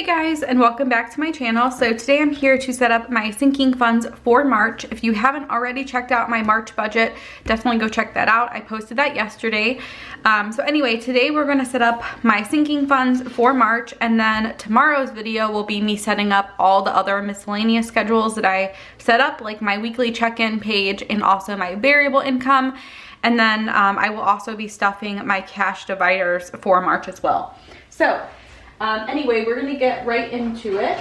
guys, and welcome back to my channel. So today I'm here to set up my sinking funds for March. If you haven't already checked out my March budget, definitely go check that out. I posted that yesterday. So anyway, today we're going to set up my sinking funds for March, and then tomorrow's video will be me setting up all the other miscellaneous schedules that I set up, like my weekly check-in page and also my variable income. And then I will also be stuffing my cash dividers for March as well. So anyway, we're gonna get right into it.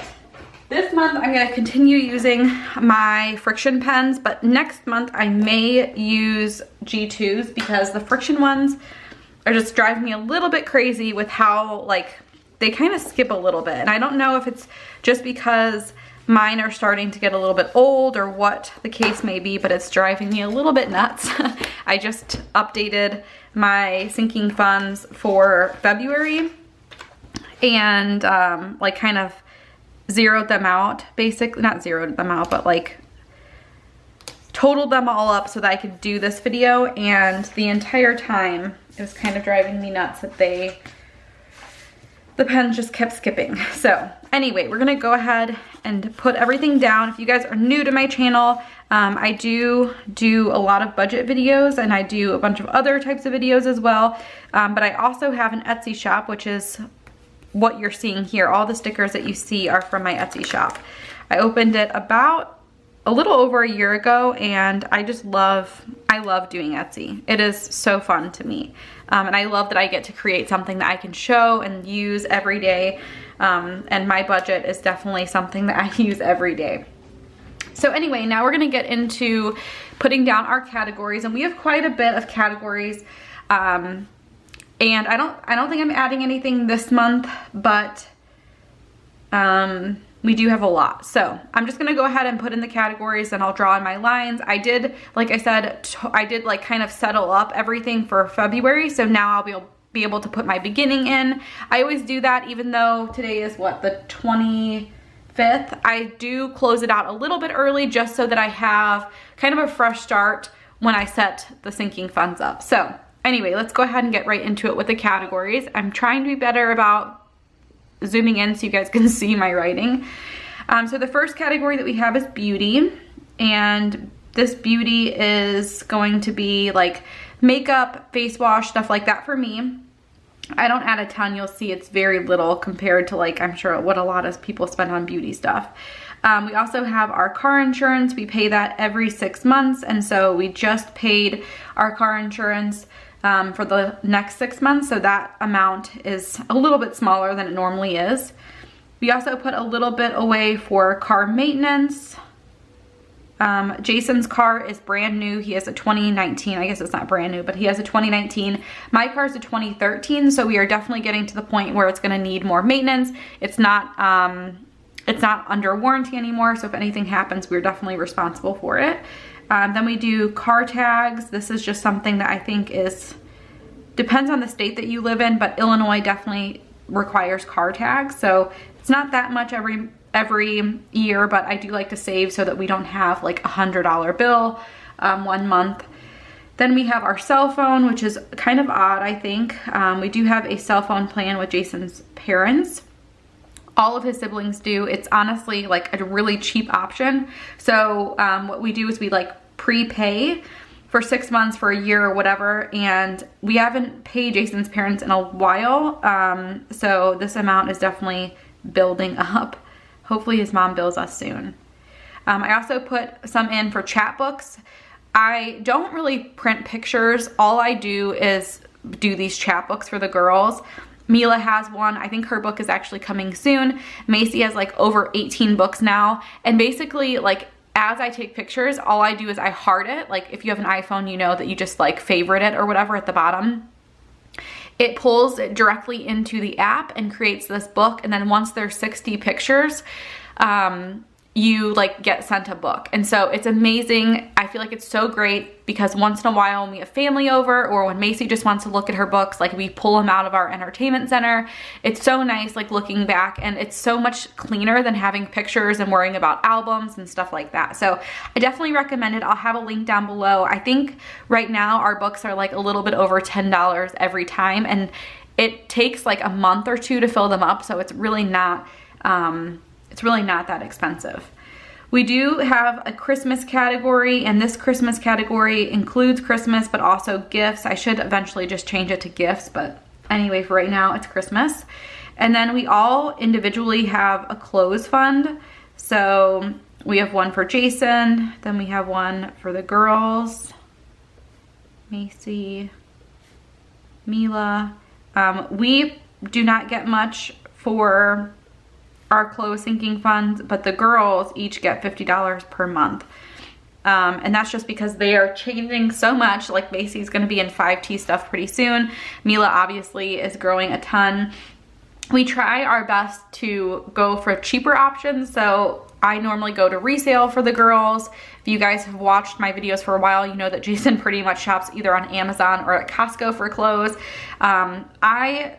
This month I'm gonna continue using my friction pens, but next month I may use G2s because the friction ones are just driving me a little bit crazy with how, like, they kind of skip a little bit. And I don't know if it's just because mine are starting to get a little bit old or what the case may be, but it's driving me a little bit nuts. I just updated my sinking funds for February and like kind of zeroed them out, basically. Not zeroed them out, but like totaled them all up so that I could do this video. And the entire time it was kind of driving me nuts that the pens just kept skipping. So anyway, we're gonna go ahead and put everything down. If you guys are new to my channel, I do a lot of budget videos, and I do a bunch of other types of videos as well. But I also have an Etsy shop, which is what you're seeing here. All the stickers that you see are from my Etsy shop. I opened it about a little over a year ago, and I love doing Etsy. It is so fun to me. And I love that I get to create something that I can show and use every day. And my budget is definitely something that I use every day. So anyway, now we're gonna get into putting down our categories, and we have quite a bit of categories. And I don't think I'm adding anything this month, but we do have a lot. So I'm just gonna go ahead and put in the categories, and I'll draw in my lines. I did, like I said, I did like kind of settle up everything for February, so now I'll be able to put my beginning in. I always do that, even though today is what, the 25th. I do close it out a little bit early just so that I have kind of a fresh start when I set the sinking funds up. So anyway, let's go ahead and get right into it with the categories. I'm trying to be better about zooming in so you guys can see my writing. So the first category that we have is beauty, and this beauty is going to be like makeup, face wash, stuff like that for me. I don't add a ton. You'll see it's very little compared to, like, I'm sure what a lot of people spend on beauty stuff. We also have our car insurance. We pay that every 6 months, and so we just paid our car insurance for the next 6 months, so that amount is a little bit smaller than it normally is. We also put a little bit away for car maintenance. Jason's car is brand new. He has a 2019, I guess it's not brand new, but he has a 2019. My car is a 2013, so we are definitely getting to the point where it's gonna need more maintenance. It's not under warranty anymore, so if anything happens, we're definitely responsible for it. Then we do car tags. This is just something that I think depends on the state that you live in, but Illinois definitely requires car tags. So it's not that much every year, but I do like to save so that we don't have like a $100 bill 1 month. Then we have our cell phone, which is kind of odd, I think. We do have a cell phone plan with Jason's parents. All of his siblings do. It's honestly like a really cheap option. So what we do is we like prepay for 6 months, for a year, or whatever, and we haven't paid Jason's parents in a while. So this amount is definitely building up. Hopefully his mom bills us soon. I also put some in for chapbooks. I don't really print pictures. All I do is do these chapbooks for the girls. Mila has one. I think her book is actually coming soon. Macy has like over 18 books now. And basically, like, as I take pictures, all I do is I heart it. Like, if you have an iPhone, you know that you just like favorite it or whatever at the bottom. It pulls it directly into the app and creates this book. And then once there's 60 pictures, you like get sent a book. And so it's amazing. I feel like it's so great because once in a while when we have family over, or when Macy just wants to look at her books, like we pull them out of our entertainment center. It's so nice, like looking back, and it's so much cleaner than having pictures and worrying about albums and stuff like that. So I definitely recommend it. I'll have a link down below. I think right now our books are like a little bit over $10 every time, and it takes like a month or two to fill them up. So it's really not It's really not that expensive. We do have a Christmas category, and this Christmas category includes Christmas, but also gifts. I should eventually just change it to gifts, but anyway, for right now, it's Christmas. And then we all individually have a clothes fund. So we have one for Jason, then we have one for the girls, Macy, Mila. We do not get much for our clothes sinking funds, but the girls each get $50 per month. And that's just because they are changing so much. Like Macy's gonna be in 5T stuff pretty soon. Mila obviously is growing a ton. We try our best to go for cheaper options. So I normally go to resale for the girls. If you guys have watched my videos for a while, you know that Jason pretty much shops either on Amazon or at Costco for clothes. I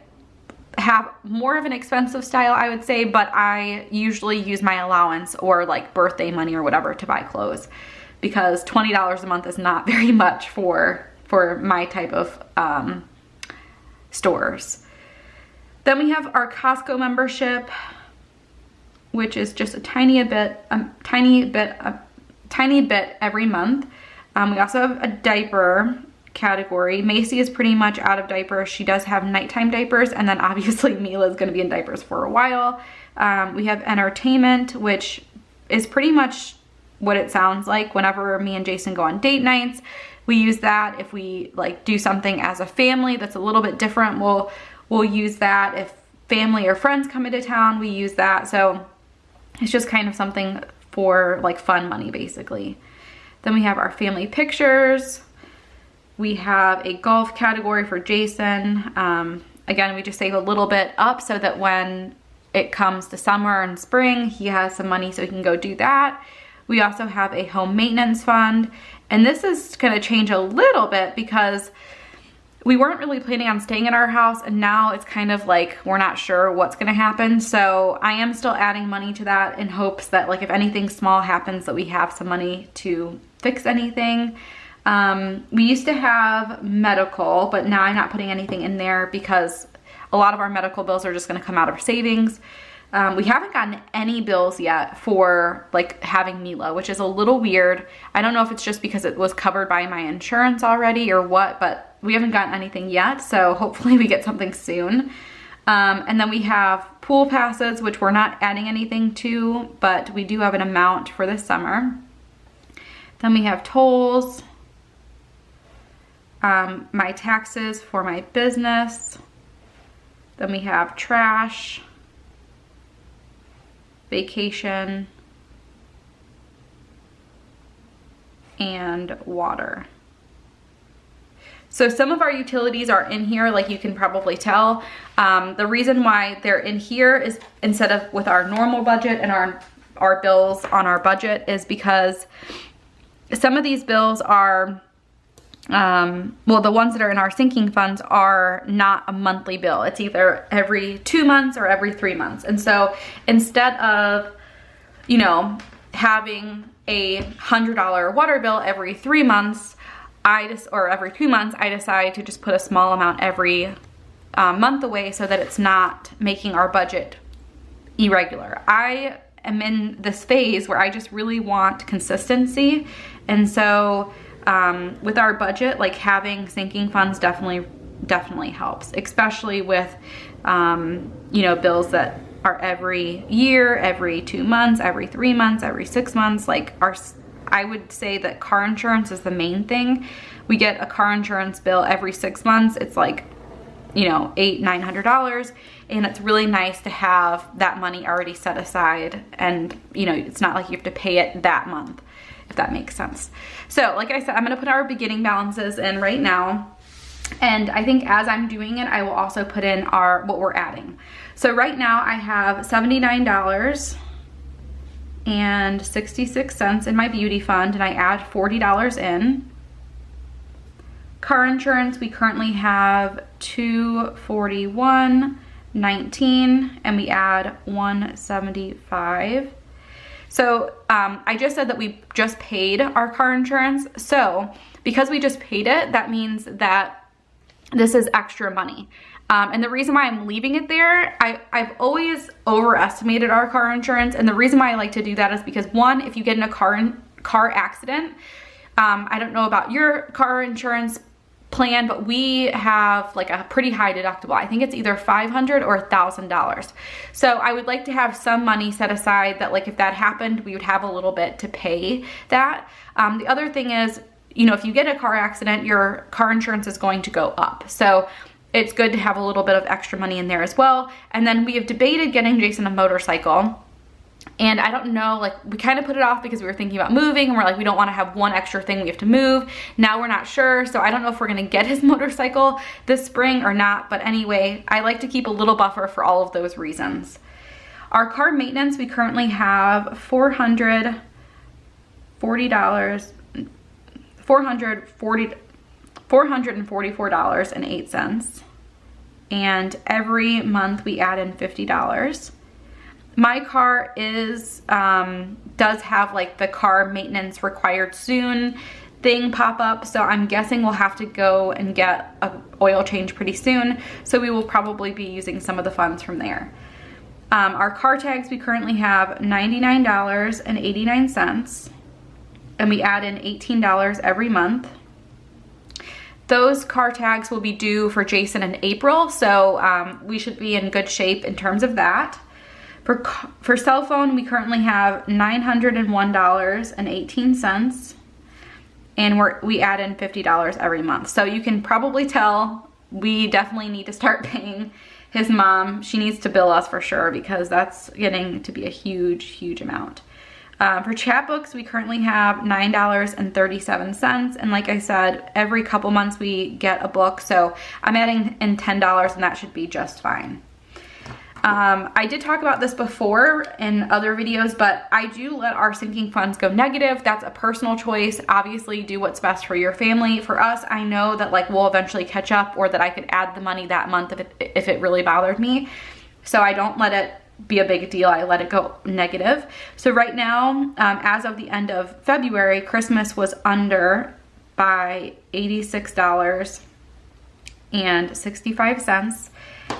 have more of an expensive style, I would say, but I usually use my allowance or like birthday money or whatever to buy clothes, because $20 a month is not very much for my type of stores. Then we have our Costco membership, which is just a tiny bit every month. We also have a diaper category. Macy is pretty much out of diapers. She does have nighttime diapers, and then obviously Mila is going to be in diapers for a while. We have entertainment, which is pretty much what it sounds like. Whenever me and Jason go on date nights, we use that. If we like do something as a family that's a little bit different, we'll use that. If family or friends come into town, we use that. So it's just kind of something for like fun money, basically. Then we have our family pictures. We have a golf category for Jason. Again, we just save a little bit up so that when it comes to summer and spring, he has some money so he can go do that. We also have a home maintenance fund. And this is gonna change a little bit because we weren't really planning on staying in our house, and now it's kind of like we're not sure what's gonna happen. So I am still adding money to that in hopes that like if anything small happens that we have some money to fix anything. We used to have medical, but now I'm not putting anything in there because a lot of our medical bills are just gonna come out of savings. We haven't gotten any bills yet for like having Mila, which is a little weird. I don't know if it's just because it was covered by my insurance already or what, but we haven't gotten anything yet. So hopefully we get something soon. And then we have pool passes, which we're not adding anything to, but we do have an amount for this summer. Then we have tolls, my taxes for my business. Then we have trash, vacation, and water. So some of our utilities are in here, like you can probably tell. The reason why they're in here is instead of with our normal budget and our bills on our budget is because some of these bills are, well, the ones that are in our sinking funds are not a monthly bill. It's either every 2 months or every 3 months. And so instead of, you know, having a $100 water bill every 3 months, or every 2 months, I decide to just put a small amount every month away so that it's not making our budget irregular. I am in this phase where I just really want consistency. And so with our budget, like having sinking funds definitely helps, especially with, you know, bills that are every year, every 2 months, every 3 months, every 6 months. Like I would say that car insurance is the main thing. We get a car insurance bill every 6 months. It's like, you know, $800-900, and it's really nice to have that money already set aside, and you know, it's not like you have to pay it that month, if that makes sense. So like I said, I'm gonna put our beginning balances in right now, and I think as I'm doing it, I will also put in what we're adding. So right now I have $79.66 in my beauty fund, and I add $40 in. Car insurance, we currently have $241.19, and we add $175. So I just said that we just paid our car insurance. So because we just paid it, that means that this is extra money. And the reason why I'm leaving it there, I've always overestimated our car insurance. And the reason why I like to do that is because, one, if you get in a car accident, I don't know about your car insurance plan, but we have like a pretty high deductible. I think it's either $500 or $1,000. So I would like to have some money set aside that, like, if that happened, we would have a little bit to pay that. The other thing is, you know, if you get in a car accident, your car insurance is going to go up. So it's good to have a little bit of extra money in there as well. And then we have debated getting Jason a motorcycle. And I don't know, like, we kind of put it off because we were thinking about moving, and we're like, we don't want to have one extra thing we have to move. Now we're not sure, so I don't know if we're going to get his motorcycle this spring or not. But anyway, I like to keep a little buffer for all of those reasons. Our car maintenance, we currently have $444.08. And every month we add in $50. My car does have like the car maintenance required soon thing pop up, so I'm guessing we'll have to go and get an oil change pretty soon, so we will probably be using some of the funds from there. Our car tags, we currently have $99.89, and we add in $18 every month. Those car tags will be due for Jason in April, so we should be in good shape in terms of that. For cell phone, we currently have $901.18, and we add in $50 every month. So you can probably tell we definitely need to start paying his mom. She needs to bill us for sure, because that's getting to be a huge, huge amount. For chatbooks, we currently have $9.37, and like I said, every couple months we get a book, so I'm adding in $10, and that should be just fine. I did talk about this before in other videos, but I do let our sinking funds go negative. That's a personal choice. Obviously, do what's best for your family. For us, I know that like we'll eventually catch up, or that I could add the money that month if it really bothered me. So I don't let it be a big deal. I let it go negative. So right now, as of the end of February, Christmas was under by $86.65.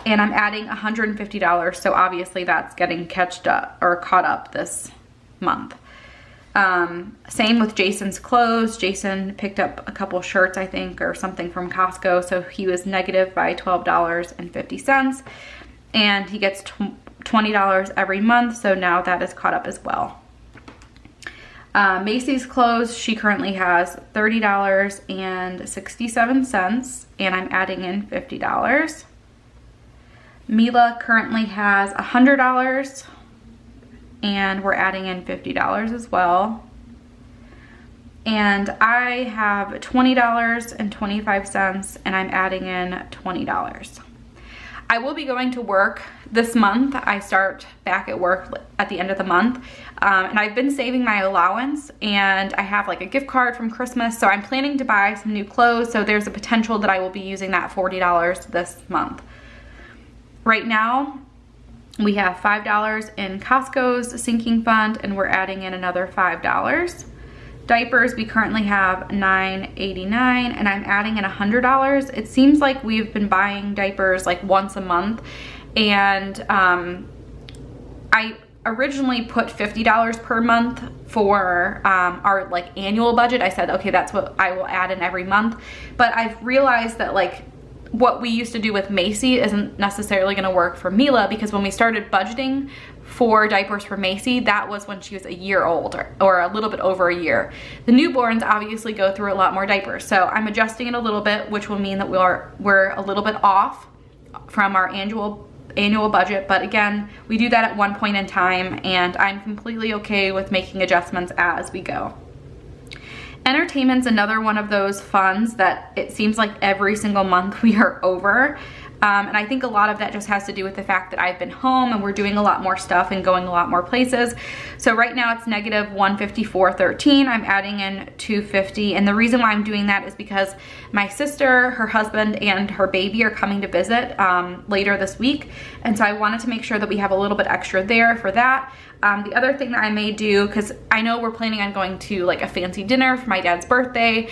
And I'm adding $150, so obviously that's getting caught up this month. Same with Jason's clothes. Jason picked up a couple shirts, I think, or something from Costco, so he was negative by $12.50, and he gets $20 every month, so now that is caught up as well. Macy's clothes, she currently has $30.67, and I'm adding in $50. Mila currently has $100, and we're adding in $50 as well. And I have $20.25, and I'm adding in $20. I will be going to work this month. I start back at work at the end of the month, and I've been saving my allowance, and I have like a gift card from Christmas, so I'm planning to buy some new clothes, so there's a potential that I will be using that $40 this month. Right now, we have $5 in Costco's sinking fund, and we're adding in another $5. Diapers, we currently have $9.89, and I'm adding in $100. It seems like we've been buying diapers like once a month, and I originally put $50 per month for our like annual budget. I said, okay, that's what I will add in every month, but I've realized that like what we used to do with Macy isn't necessarily going to work for Mila, because when we started budgeting for diapers for Macy, that was when she was a year old, or a little bit over a year. The newborns obviously go through a lot more diapers, so I'm adjusting it a little bit, which will mean that we're a little bit off from our annual budget. But again, we do that at one point in time, and I'm completely okay with making adjustments as we go. Entertainment's another one of those funds that it seems like every single month we are over. And I think a lot of that just has to do with the fact that I've been home and we're doing a lot more stuff and going a lot more places. So right now it's negative $154.13. I'm adding in $250. And the reason why I'm doing that is because my sister, her husband, and her baby are coming to visit later this week. And so I wanted to make sure that we have a little bit extra there for that. The other thing that I may do, because I know we're planning on going to like a fancy dinner for my dad's birthday.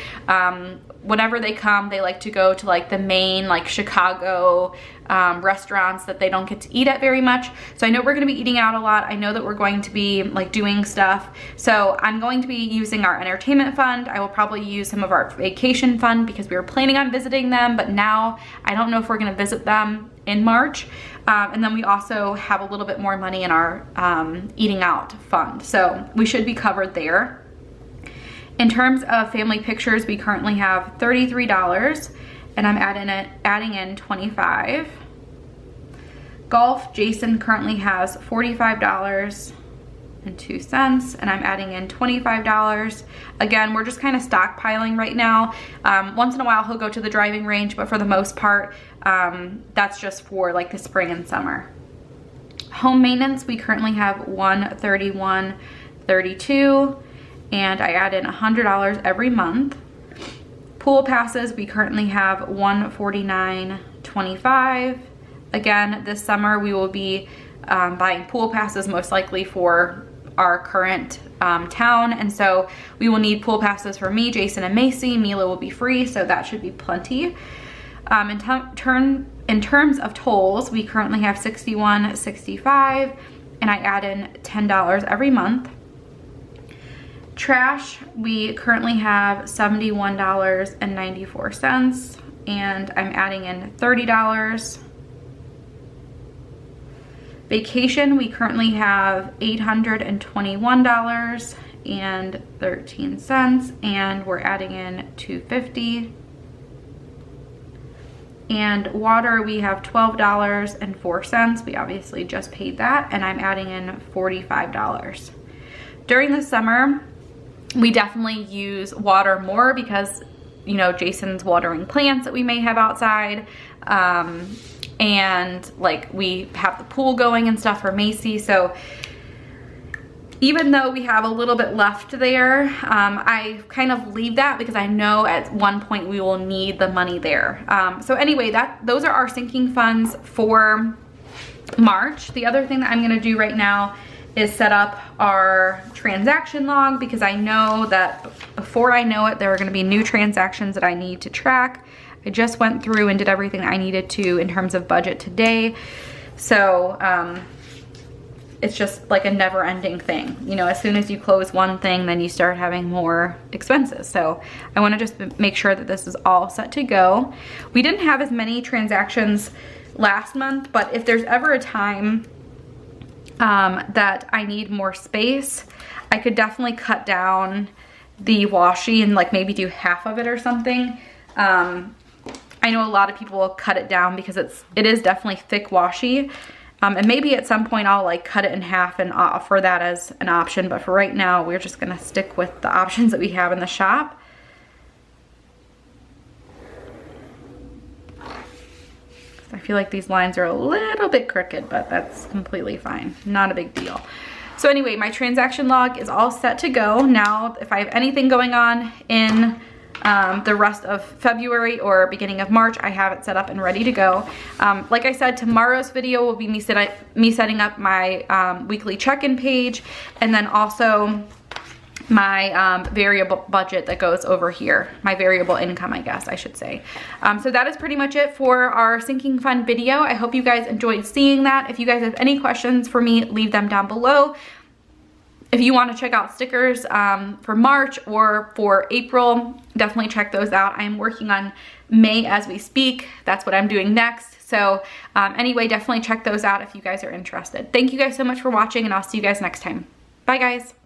Whenever they come, they like to go to like the main like Chicago restaurants that they don't get to eat at very much. So I know we're gonna be eating out a lot. I know that we're going to be like doing stuff. So I'm going to be using our entertainment fund. I will probably use some of our vacation fund because we were planning on visiting them, but now I don't know if we're gonna visit them in March. And then we also have a little bit more money in our eating out fund. So we should be covered there. In terms of family pictures, we currently have $33 and I'm adding in $25. Golf, Jason currently has $45.02 and I'm adding in $25. Again, we're just kind of stockpiling right now. Once in a while he'll go to the driving range, but for the most part, that's just for like the spring and summer. Home maintenance, we currently have $131.32 and I add in $100 every month. Pool passes, we currently have $149.25. Again, this summer we will be buying pool passes most likely for our current town, and so we will need pool passes for me, Jason, and Macy. Mila will be free, so that should be plenty. In terms of tolls, we currently have $61.65 and I add in $10 every month. Trash, we currently have $71.94 and I'm adding in $30. Vacation, we currently have $821.13 and we're adding in $250. And water, we have $12.04. We obviously just paid that and I'm adding in $45. During the summer, we definitely use water more because, you know, Jason's watering plants that we may have outside. And like we have the pool going and stuff for Macy. So even though we have a little bit left there, I kind of leave that because I know at one point we will need the money there. So anyway, those are our sinking funds for March. The other thing that I'm gonna do right now is set up our transaction log because I know that before I know it, there are gonna be new transactions that I need to track. I just went through and did everything I needed to in terms of budget today. So it's just like a never ending thing. You know, as soon as you close one thing, then you start having more expenses. So I wanna just make sure that this is all set to go. We didn't have as many transactions last month, but if there's ever a time that I need more space, I could definitely cut down the washi and like maybe do half of it or something. I know a lot of people will cut it down because it is definitely thick washi. And maybe at some point I'll like cut it in half and offer that as an option, but for right now we're just gonna stick with the options that we have in the shop. I feel like these lines are a little bit crooked, but that's completely fine. Not a big deal. So anyway, my transaction log is all set to go. Now, if I have anything going on in the rest of February or beginning of March, I have it set up and ready to go. Like I said, tomorrow's video will be me setting up my weekly check-in page, and then also my variable budget that goes over here, my variable income, I guess I should say. So that is pretty much it for our sinking fund video. I hope you guys enjoyed seeing that. If you guys have any questions for me, leave them down below. If you want to check out stickers for March or for April, definitely check those out. I am working on May as we speak. That's what I'm doing next. So anyway, definitely check those out if you guys are interested. Thank you guys so much for watching, and I'll see you guys next time. Bye guys.